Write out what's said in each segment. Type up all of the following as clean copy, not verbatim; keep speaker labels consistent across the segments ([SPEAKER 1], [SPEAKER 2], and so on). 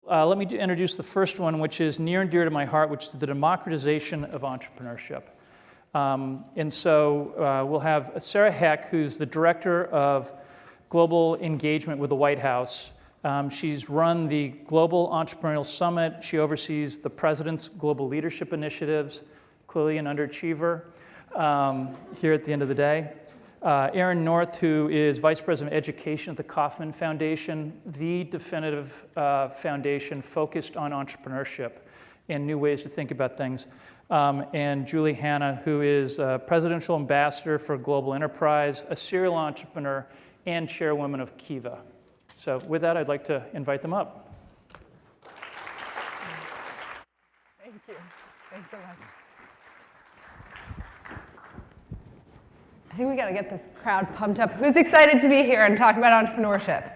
[SPEAKER 1] Let me introduce the first one, which is near and dear to my heart, which is the democratization of entrepreneurship. And so we'll have Sarah Heck, who's the director of global engagement with the White House. She's run the Global Entrepreneurial Summit. She oversees the President's Global Leadership Initiatives, clearly an underachiever here at the end of the day. Aaron North, who is Vice President of Education at the Kauffman Foundation, the definitive foundation focused on entrepreneurship and new ways to think about things. And Julie Hanna, who is Presidential Ambassador for Global Enterprise, a serial entrepreneur, and Chairwoman of Kiva. So with that, I'd like to invite them up.
[SPEAKER 2] Thank you. Thanks so much. I think we got to get this crowd pumped up. Who's excited to be here and talk about entrepreneurship?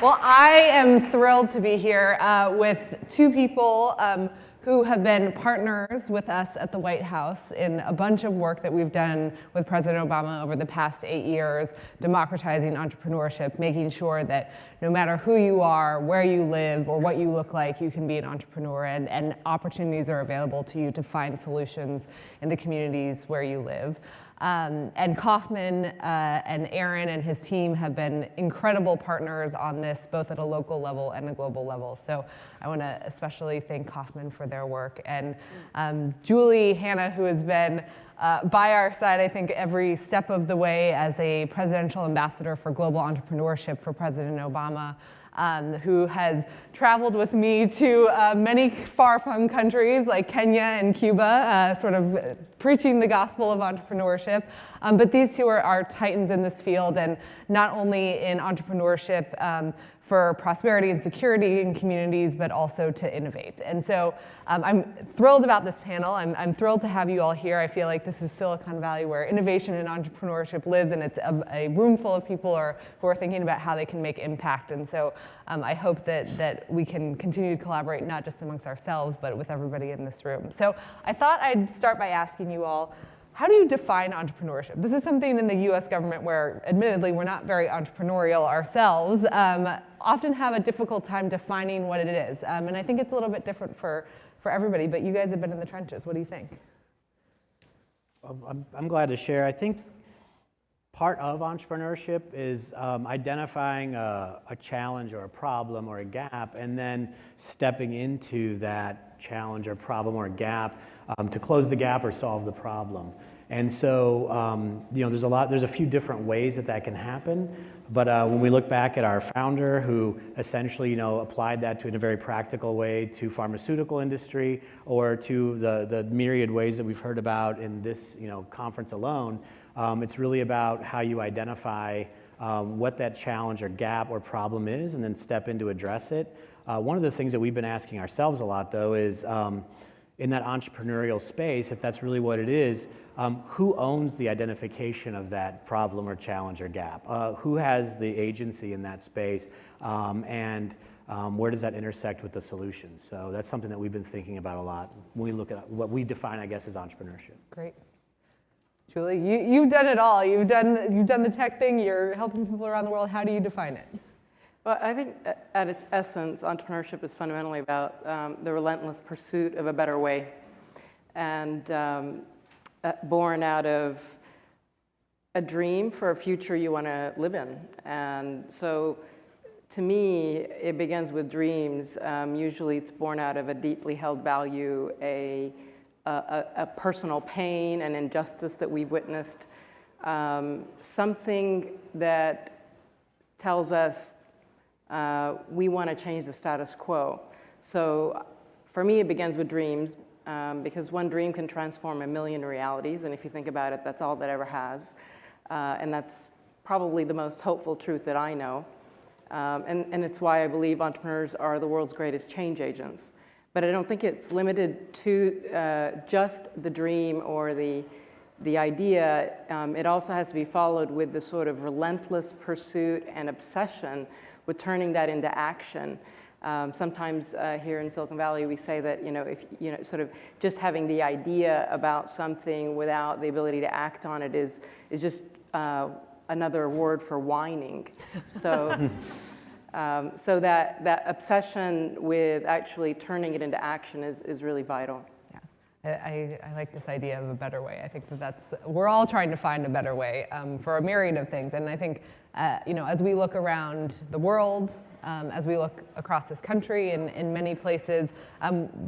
[SPEAKER 2] Well, I am thrilled to be here with two people who have been partners with us at the White House in a bunch of work that we've done with President Obama over the past 8 years, democratizing entrepreneurship, making sure that no matter who you are, where you live, or what you look like, you can be an entrepreneur, and opportunities are available to you to find solutions in the communities where you live. And Kauffman and Aaron and his team have been incredible partners on this, both at a local level and a global level. So I want to especially thank Kauffman for their work. And Julie Hanna, who has been by our side, I think, every step of the way as a presidential ambassador for global entrepreneurship for President Obama, who has traveled with me to many far-flung countries like Kenya and Cuba, sort of preaching the gospel of entrepreneurship. But these two are titans in this field, and not only in entrepreneurship for prosperity and security in communities, but also to innovate. And so I'm thrilled about this panel. I'm thrilled to have you all here. I feel like this is Silicon Valley where innovation and entrepreneurship lives, and it's a room full of people who are thinking about how they can make impact. And so I hope that we can continue to collaborate, not just amongst ourselves, but with everybody in this room. So I thought I'd start by asking you all, how do you define entrepreneurship? This is something in the US government where, admittedly, we're not very entrepreneurial ourselves, often have a difficult time defining what it is. And I think it's a little bit different for everybody, but you guys have been in the trenches. What do you think?
[SPEAKER 3] I'm glad to share. I think part of entrepreneurship is identifying a challenge or a problem or a gap, and then stepping into that challenge or problem or gap to close the gap or solve the problem. And so, there's a few different ways that can happen. But when we look back at our founder, who essentially, applied that in a very practical way to pharmaceutical industry, or to the myriad ways that we've heard about in this, conference alone, it's really about how you identify what that challenge or gap or problem is, and then step in to address it. One of the things that we've been asking ourselves a lot, though, is in that entrepreneurial space, if that's really what it is, who owns the identification of that problem or challenge or gap? Who has the agency in that space? And where does that intersect with the solution? So that's something that we've been thinking about a lot when we look at what we define, I guess, as entrepreneurship.
[SPEAKER 2] Great. Julie, you've done it all. You've done the tech thing. You're helping people around the world. How do you define it?
[SPEAKER 4] Well, I think at its essence, entrepreneurship is fundamentally about the relentless pursuit of a better way, and born out of a dream for a future you want to live in. And so, to me, it begins with dreams. Usually, it's born out of a deeply held value, a personal pain and injustice that we've witnessed, something that tells us we want to change the status quo. So for me, it begins with dreams, because one dream can transform a million realities, and if you think about it, that's all that ever has. And that's probably the most hopeful truth that I know. And it's why I believe entrepreneurs are the world's greatest change agents. But I don't think it's limited to just the dream or the idea. It also has to be followed with the sort of relentless pursuit and obsession with turning that into action. Sometimes here in Silicon Valley, we say that if sort of just having the idea about something without the ability to act on it is just another word for whining. So So that obsession with actually turning it into action is really vital.
[SPEAKER 2] I like this idea of a better way. I think we're all trying to find a better way for a myriad of things. And I think, as we look around the world, as we look across this country in many places,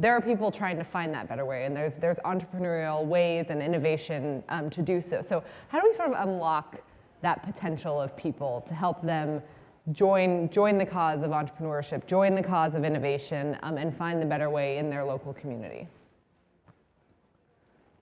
[SPEAKER 2] there are people trying to find that better way. And there's entrepreneurial ways and innovation to do so. So how do we sort of unlock that potential of people to help them join the cause of entrepreneurship, join the cause of innovation, and find the better way in their local community?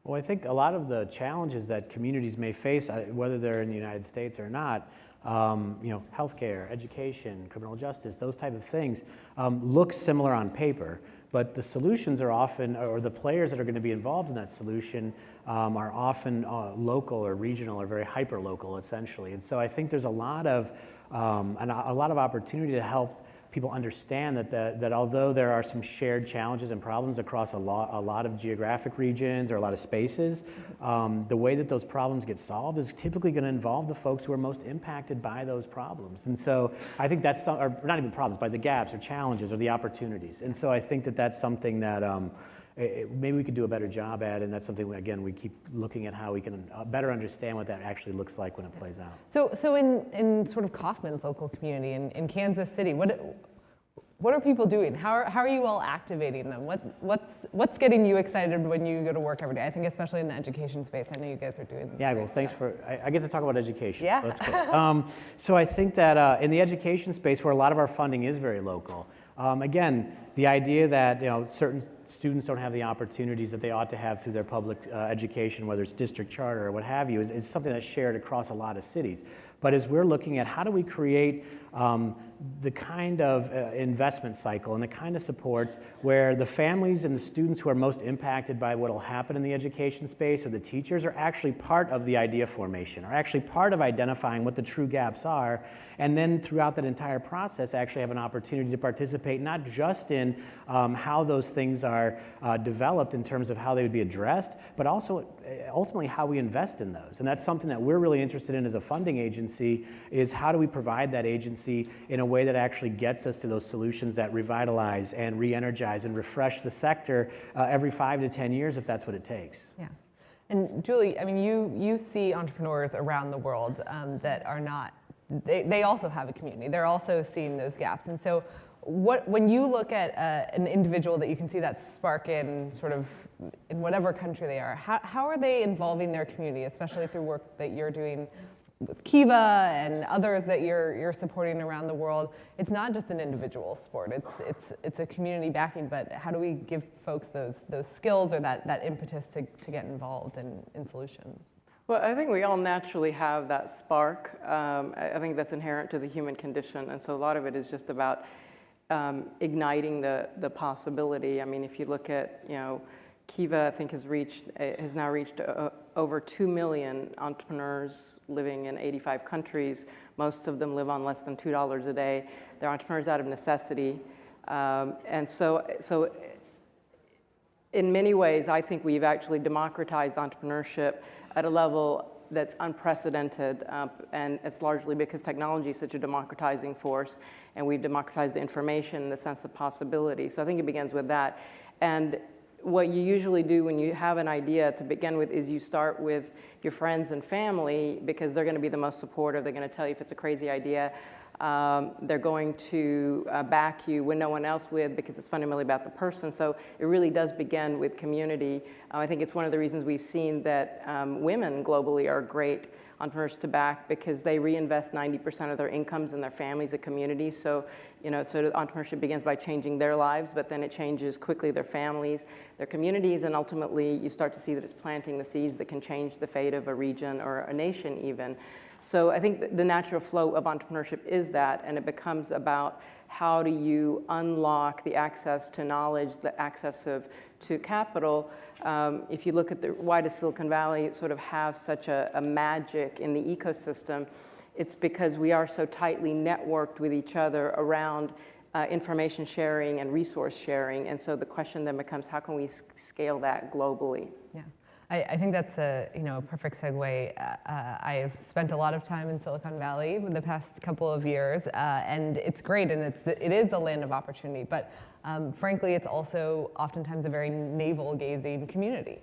[SPEAKER 3] Well, I think a lot of the challenges that communities may face, whether they're in the United States or not, healthcare, education, criminal justice, those type of things, look similar on paper, but the solutions are often, or the players that are going to be involved in that solution are often local or regional or very hyper-local, essentially. And so I think there's a lot of opportunity to help people understand that although there are some shared challenges and problems across a lot of geographic regions or a lot of spaces, the way that those problems get solved is typically going to involve the folks who are most impacted by those problems. And so I think that's, or not even problems, but the gaps or challenges or the opportunities. And so I think that that's something that maybe we could do a better job at, and that's something, again, we keep looking at how we can better understand what that actually looks like when it plays out.
[SPEAKER 2] So in sort of Kauffman's local community in Kansas City, what are people doing? How are you all activating them? What's getting you excited when you go to work every day? I think especially in the education space, I know you guys are doing.
[SPEAKER 3] Yeah, well, thanks for. I get to talk about education.
[SPEAKER 2] Yeah.
[SPEAKER 3] So that's good. So I think that in the education space, where a lot of our funding is very local, again, the idea that certain students don't have the opportunities that they ought to have through their public education, whether it's district charter or what have you, is something that's shared across a lot of cities. But as we're looking at how do we create the kind of investment cycle and the kind of supports where the families and the students who are most impacted by what will happen in the education space, or the teachers, are actually part of the idea formation, are actually part of identifying what the true gaps are, and then throughout that entire process actually have an opportunity to participate not just in how those things are developed in terms of how they would be addressed, but also ultimately how we invest in those. And that's something that we're really interested in as a funding agency, is how do we provide that agency in a way that actually gets us to those solutions that revitalize and re-energize and refresh the sector every 5 to 10 years, if that's what it takes.
[SPEAKER 2] Yeah. And Julie, I mean, you see entrepreneurs around the world that are not, they also have a community. They're also seeing those gaps. And so when you look at an individual that you can see that spark in sort of in whatever country they are, how are they involving their community, especially through work that you're doing with Kiva and others that you're supporting around the world? It's not just an individual sport, it's a community backing, but how do we give folks those skills or that impetus to get involved in solutions?
[SPEAKER 4] Well, I think we all naturally have that spark. I think that's inherent to the human condition, and so a lot of it is just about igniting the possibility. I mean, if you look at, Kiva, I think has now reached over 2 million entrepreneurs living in 85 countries. Most of them live on less than $2 a day. They're entrepreneurs out of necessity, and so in many ways, I think we've actually democratized entrepreneurship at a level that's unprecedented, and it's largely because technology is such a democratizing force, and we've democratized the information and the sense of possibility. So I think it begins with that. And what you usually do when you have an idea to begin with is you start with your friends and family, because they're going to be the most supportive. They're going to tell you if it's a crazy idea. They're going to back you when no one else would, because it's fundamentally about the person. So it really does begin with community. I think it's one of the reasons we've seen that women globally are great entrepreneurs to back, because they reinvest 90% of their incomes in their families and communities. So, so entrepreneurship begins by changing their lives, but then it changes quickly their families, their communities, and ultimately you start to see that it's planting the seeds that can change the fate of a region or a nation even. So I think the natural flow of entrepreneurship is that, and it becomes about how do you unlock the access to knowledge, the access to capital. If you look at why does Silicon Valley sort of have such a magic in the ecosystem, it's because we are so tightly networked with each other around information sharing and resource sharing. And so the question then becomes, how can we scale that globally?
[SPEAKER 2] Yeah. I think that's a perfect segue. I've spent a lot of time in Silicon Valley in the past couple of years, and it's great, and it is the land of opportunity. But frankly, it's also oftentimes a very navel-gazing community,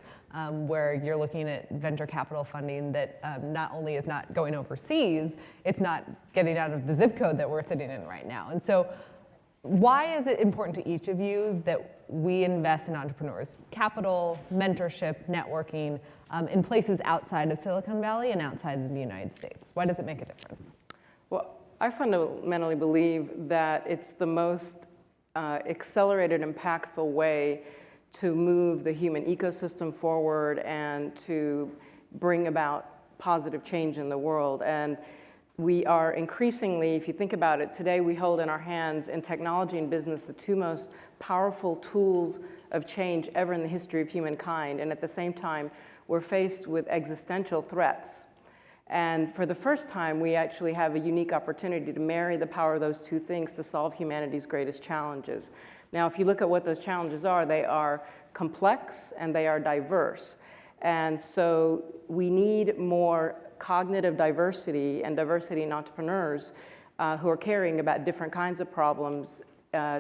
[SPEAKER 2] where you're looking at venture capital funding that not only is not going overseas, it's not getting out of the zip code that we're sitting in right now. And so, why is it important to each of you that we invest in entrepreneurs? Capital, mentorship, networking, in places outside of Silicon Valley and outside of the United States. Why does it make a difference?
[SPEAKER 4] Well, I fundamentally believe that it's the most accelerated, impactful way to move the human ecosystem forward and to bring about positive change in the world. And we are increasingly, if you think about it, today we hold in our hands in technology and business the two most powerful tools of change ever in the history of humankind. And at the same time, we're faced with existential threats. And for the first time, we actually have a unique opportunity to marry the power of those two things to solve humanity's greatest challenges. Now, if you look at what those challenges are, they are complex and they are diverse. And so we need more cognitive diversity and diversity in entrepreneurs who are caring about different kinds of problems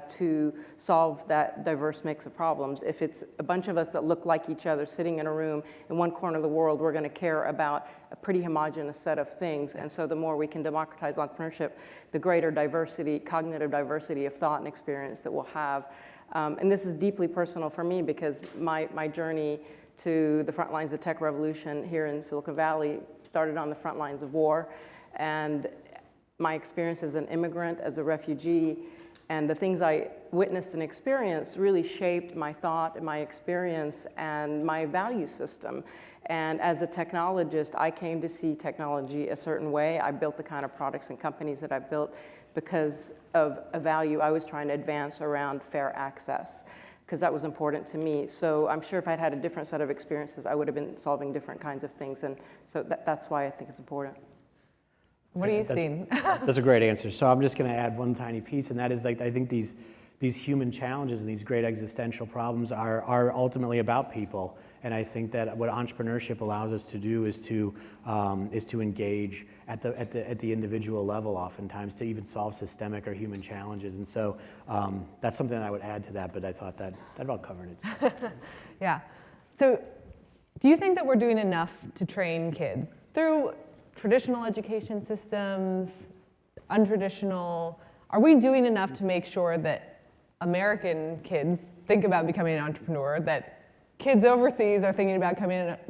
[SPEAKER 4] to solve that diverse mix of problems. If it's a bunch of us that look like each other sitting in a room in one corner of the world, we're going to care about a pretty homogeneous set of things. And so the more we can democratize entrepreneurship, the greater diversity, cognitive diversity of thought and experience that we'll have. And this is deeply personal for me because my journey to the front lines of tech revolution here in Silicon Valley started on the front lines of war. And my experience as an immigrant, as a refugee, and the things I witnessed and experienced really shaped my thought and my experience and my value system. And as a technologist, I came to see technology a certain way. I built the kind of products and companies that I built because of a value I was trying to advance around fair access, because that was important to me. So I'm sure if I'd had a different set of experiences, I would have been solving different kinds of things. And so that's why I think it's important.
[SPEAKER 2] What are you seeing?
[SPEAKER 3] That's a great answer. So I'm just going to add one tiny piece, and that is like I think these human challenges and these great existential problems are ultimately about people. And I think that what entrepreneurship allows us to do is to engage at the individual level, oftentimes, to even solve systemic or human challenges. And so that's something that I would add to that. But I thought that about covered it.
[SPEAKER 2] Yeah. So, do you think that we're doing enough to train kids through traditional education systems, untraditional? Are we doing enough to make sure that American kids think about becoming an entrepreneur, that kids overseas are thinking about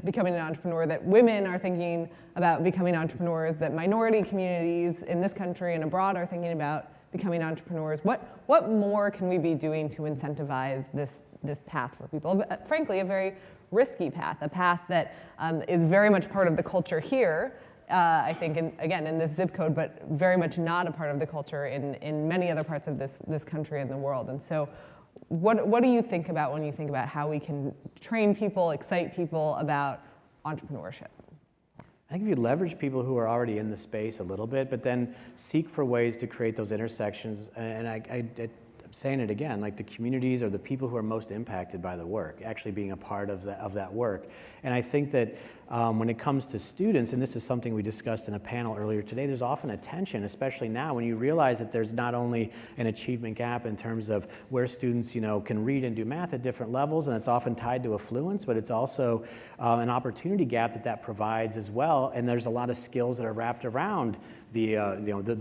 [SPEAKER 2] becoming an entrepreneur, that women are thinking about becoming entrepreneurs, that minority communities in this country and abroad are thinking about becoming entrepreneurs? What more can we be doing to incentivize this path for people? Frankly, a very risky path, a path that is very much part of the culture here, I think, again, in this zip code, but very much not a part of the culture in many other parts of this country and the world. And so what do you think about when you think about how we can train people, excite people about entrepreneurship?
[SPEAKER 3] I think if you leverage people who are already in the space a little bit, but then seek for ways to create those intersections, and I'm saying it again, like the communities or the people who are most impacted by the work, actually being a part of that work. And I think that when it comes to students, and this is something we discussed in a panel earlier today, there's often a tension, especially now when you realize that there's not only an achievement gap in terms of where students can read and do math at different levels, and it's often tied to affluence, but it's also an opportunity gap that provides as well. And there's a lot of skills that are wrapped around the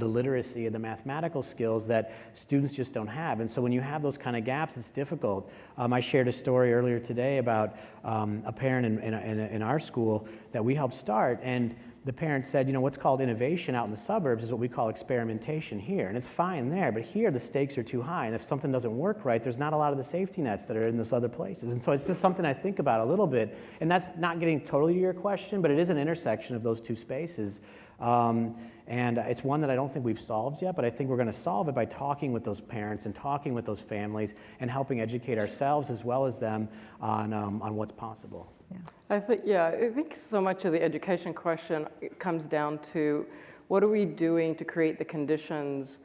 [SPEAKER 3] literacy and the mathematical skills that students just don't have. And so when you have those kind of gaps, it's difficult. I shared a story earlier today about a parent in our school that we helped start, and the parent said, what's called innovation out in the suburbs is what we call experimentation here. And it's fine there, but here the stakes are too high. And if something doesn't work right, there's not a lot of the safety nets that are in those other places. And so it's just something I think about a little bit. And that's not getting totally to your question, but it is an intersection of those two spaces. And it's one that I don't think we've solved yet, but I think we're going to solve it by talking with those parents and talking with those families and helping educate ourselves as well as them on what's possible.
[SPEAKER 2] Yeah.
[SPEAKER 4] I think so much of the education question comes down to what are we doing to create the conditions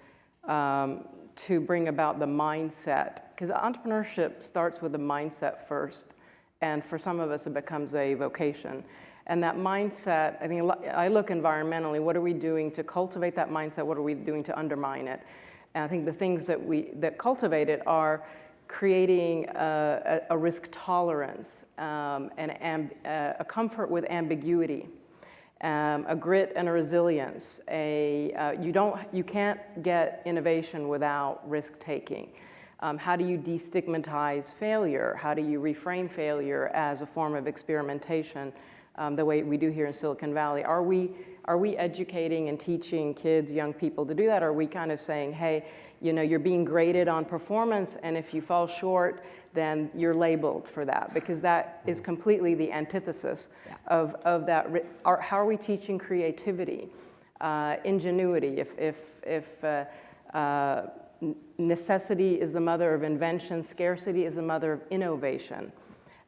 [SPEAKER 4] to bring about the mindset? Because entrepreneurship starts with the mindset first. And for some of us, it becomes a vocation. And that mindset, I think I look environmentally, what are we doing to cultivate that mindset? What are we doing to undermine it? And I think the things that cultivate it are creating a risk tolerance, and a comfort with ambiguity, a grit and a resilience. You can't get innovation without risk taking. How do you destigmatize failure? How do you reframe failure as a form of experimentation, the way we do here in Silicon Valley? Are we educating and teaching kids, young people to do that? Or are we kind of saying, hey, you're being graded on performance, and if you fall short, then you're labeled for that? Because that is completely the antithesis of that. How are we teaching creativity, ingenuity? If necessity is the mother of invention, scarcity is the mother of innovation.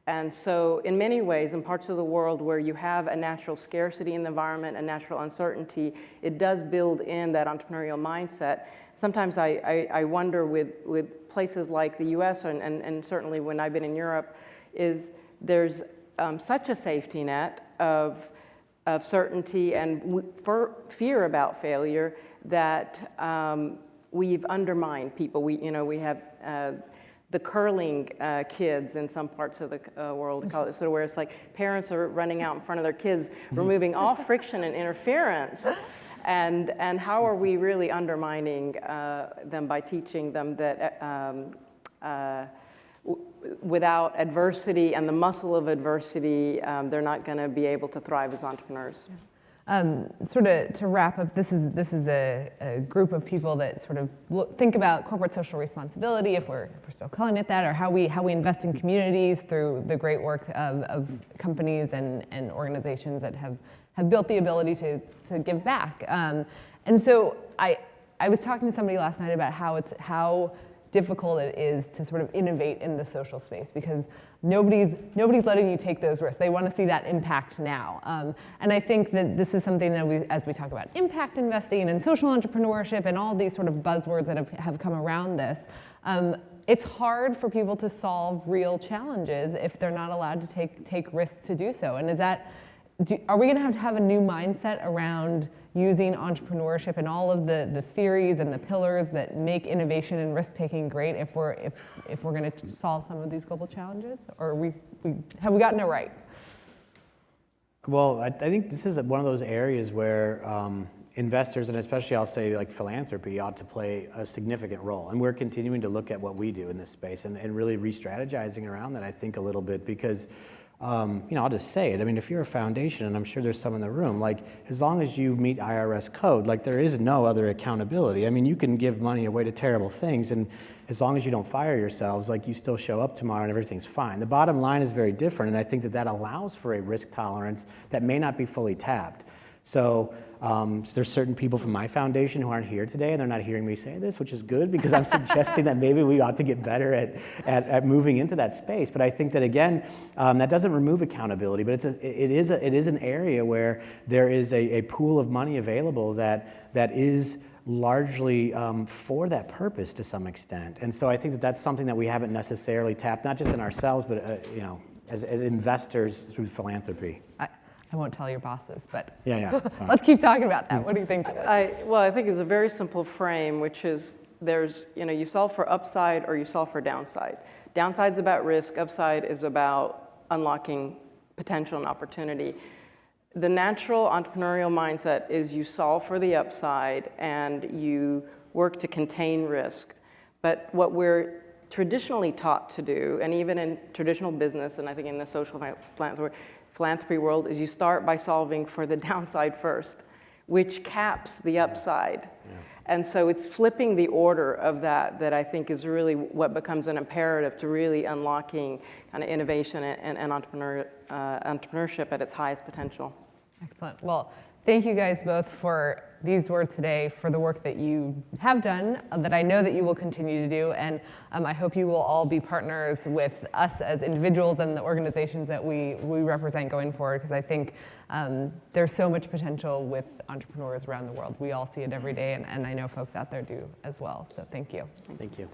[SPEAKER 4] And so in many ways, in parts of the world where you have a natural scarcity in the environment, a natural uncertainty, it does build in that entrepreneurial mindset. Sometimes I wonder with places like the US, and certainly when I've been in Europe, is there's such a safety net of certainty and fear about failure that we've undermined people. We have the curling kids in some parts of the world, so where it's like parents are running out in front of their kids, removing all friction and interference. And how are we really undermining them by teaching them that without adversity and the muscle of adversity, they're not going to be able to thrive as entrepreneurs?
[SPEAKER 2] Sort of to wrap up, this is a group of people that sort of think about corporate social responsibility, if we're still calling it that, or how we invest in communities through the great work of companies and organizations that have built the ability to give back. And so I was talking to somebody last night about how difficult it is to sort of innovate in the social space, because nobody's letting you take those risks. They want to see that impact now. And I think that this is something that as we talk about impact investing and social entrepreneurship and all these sort of buzzwords that have come around this, it's hard for people to solve real challenges if they're not allowed to take risks to do so. And are we going to have a new mindset around using entrepreneurship and all of the theories and the pillars that make innovation and risk-taking great if we're going to solve some of these global challenges? Or have we gotten it right?
[SPEAKER 3] Well, I think this is one of those areas where investors, and especially I'll say like philanthropy, ought to play a significant role. And we're continuing to look at what we do in this space and really re-strategizing around that, I think, a little bit, because I'll just say it. I mean, if you're a foundation, and I'm sure there's some in the room, like, as long as you meet IRS code, like, there is no other accountability. I mean, you can give money away to terrible things, and as long as you don't fire yourselves, like, you still show up tomorrow and everything's fine. The bottom line is very different, and I think that allows for a risk tolerance that may not be fully tapped. So there's certain people from my foundation who aren't here today, and they're not hearing me say this, which is good, because I'm suggesting that maybe we ought to get better at moving into that space. But I think that, again, that doesn't remove accountability, but it is an area where there is a pool of money available that is largely for that purpose to some extent. And so I think that that's something that we haven't necessarily tapped, not just in ourselves, but as investors through philanthropy.
[SPEAKER 2] I won't tell your bosses, but
[SPEAKER 3] yeah, that's fine.
[SPEAKER 2] Let's keep talking about that. What do you think?
[SPEAKER 4] I think it's a very simple frame, which is you solve for upside or you solve for downside. Downside's about risk, upside is about unlocking potential and opportunity. The natural entrepreneurial mindset is you solve for the upside and you work to contain risk. But what we're traditionally taught to do, and even in traditional business, and I think in the social philanthropy world, is you start by solving for the downside first, which caps the upside. Yeah. And so it's flipping the order of that I think is really what becomes an imperative to really unlocking kind of innovation and entrepreneurship at its highest potential.
[SPEAKER 2] Excellent. Well, thank you guys both for these words today, for the work that you have done, that I know that you will continue to do, and I hope you will all be partners with us as individuals and the organizations that we represent going forward, because I think there's so much potential with entrepreneurs around the world. We all see it every day, and I know folks out there do as well, so thank you.
[SPEAKER 3] Thank you.